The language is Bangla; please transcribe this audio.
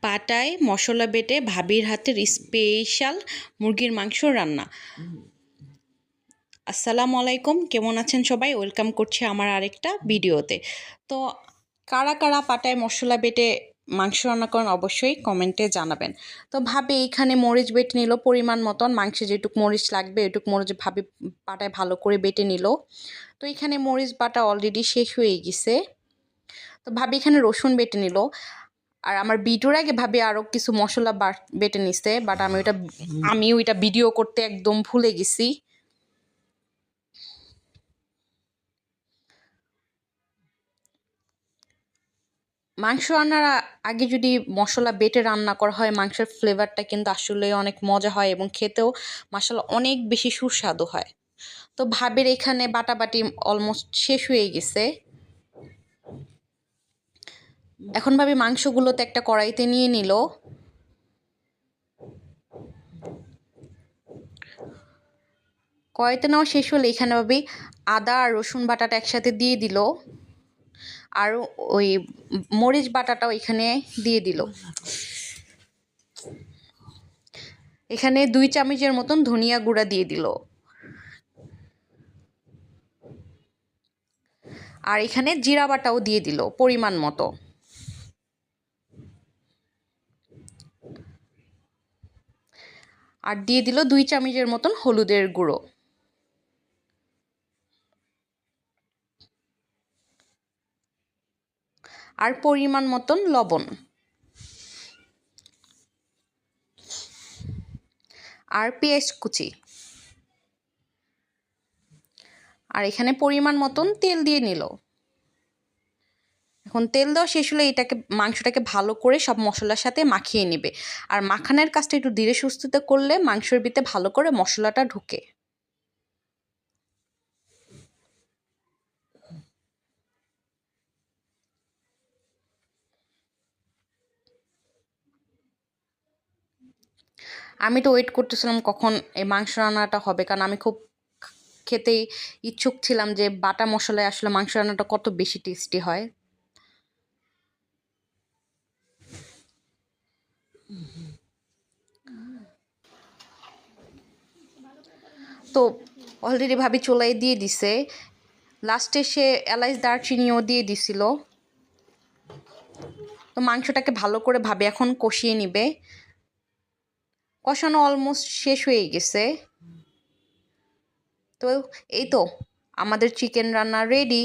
পাটায় মশলা বেটে ভাবির হাতের স্পেশাল মুরগির মাংস রান্না। আসসালামু আলাইকুম, কেমন আছেন সবাই? ওয়েলকাম করছি আমার আরেকটা ভিডিওতে। তো কারা কারা পাটায় মশলা বেটে মাংস রান্না করেন অবশ্যই কমেন্টে জানাবেন। তো ভাবি এইখানে মরিচ বেটে নিল পরিমাণ মতন, মাংসে যেটুক মরিচ লাগবে এটুক মরিচ ভাবি পাটায় ভালো করে বেটে নিল। তো এখানে মরিচ বাটা অলরেডি শেষ হয়ে গেছে। তো ভাবি এখানে রসুন বেটে নিল। আর আমার ভিডিওর আগে ভাবি আরও কিছু মশলা বেটে নিছে, বাট আমি ওইটা ভিডিও করতে একদম ভুলে গেছি। মাংস রান্নার আগে যদি মশলা বেটে রান্না করা হয়, মাংসের ফ্লেভারটা কিন্তু আসলে অনেক মজা হয় এবং খেতেও মশলা অনেক বেশি সুস্বাদু হয়। তো ভাবির এখানে বাটাবাটি অলমোস্ট শেষ হয়ে গেছে। এখন ভাবি মাংসগুলোতে একটা কড়াইতে নিয়ে নিল। কড়াইতে নেওয়া শেষ হলে এখানে ভাবি আদা আর রসুন বাটাটা একসাথে দিয়ে দিল, আর ওই মরিচ বাটাটাও এখানে দিয়ে দিল। এখানে 2 চামচের মতন ধনিয়া গুঁড়া দিয়ে দিল। আর এখানে জিরা বাটাও দিয়ে দিল পরিমাণ মতো। আর দিয়ে দিল 2 চামচের মতন হলুদের গুঁড়ো। আর পরিমাণ মতন লবণ। আর পেঁয়াজ কুচি। আর এখানে পরিমাণ মতন তেল দিয়ে নিল। এখন তেল দেওয়া শেষ হলে মাংসটাকে ভালো করে সব মশলার সাথে মাখিয়ে নেবে। আর মাখানোর কাজটা একটু ধীরে সুস্থিতে করলে মাংসের ভিতরে ভালো করে মশলাটা ঢুকে। আমি তো ওয়েট করতেছিলাম কখন এই মাংস রান্নাটা হবে, কারণ আমি খুব খেতেই ইচ্ছুক ছিলাম যে বাটা মশলায় আসলে মাংস রান্নাটা কত বেশি টেস্টি হয়। তো অলরেডি ভাবি চুলায় দিয়ে দিছে। লাস্টে সে এলাচ দারচিনিও দিয়ে দিছিল। তো মাংসটাকে ভালো করে ভাবি এখন কষিয়ে নিবে। কষানো অলমোস্ট শেষ হয়ে গেছে। তো এই তো আমাদের চিকেন রান্না রেডি।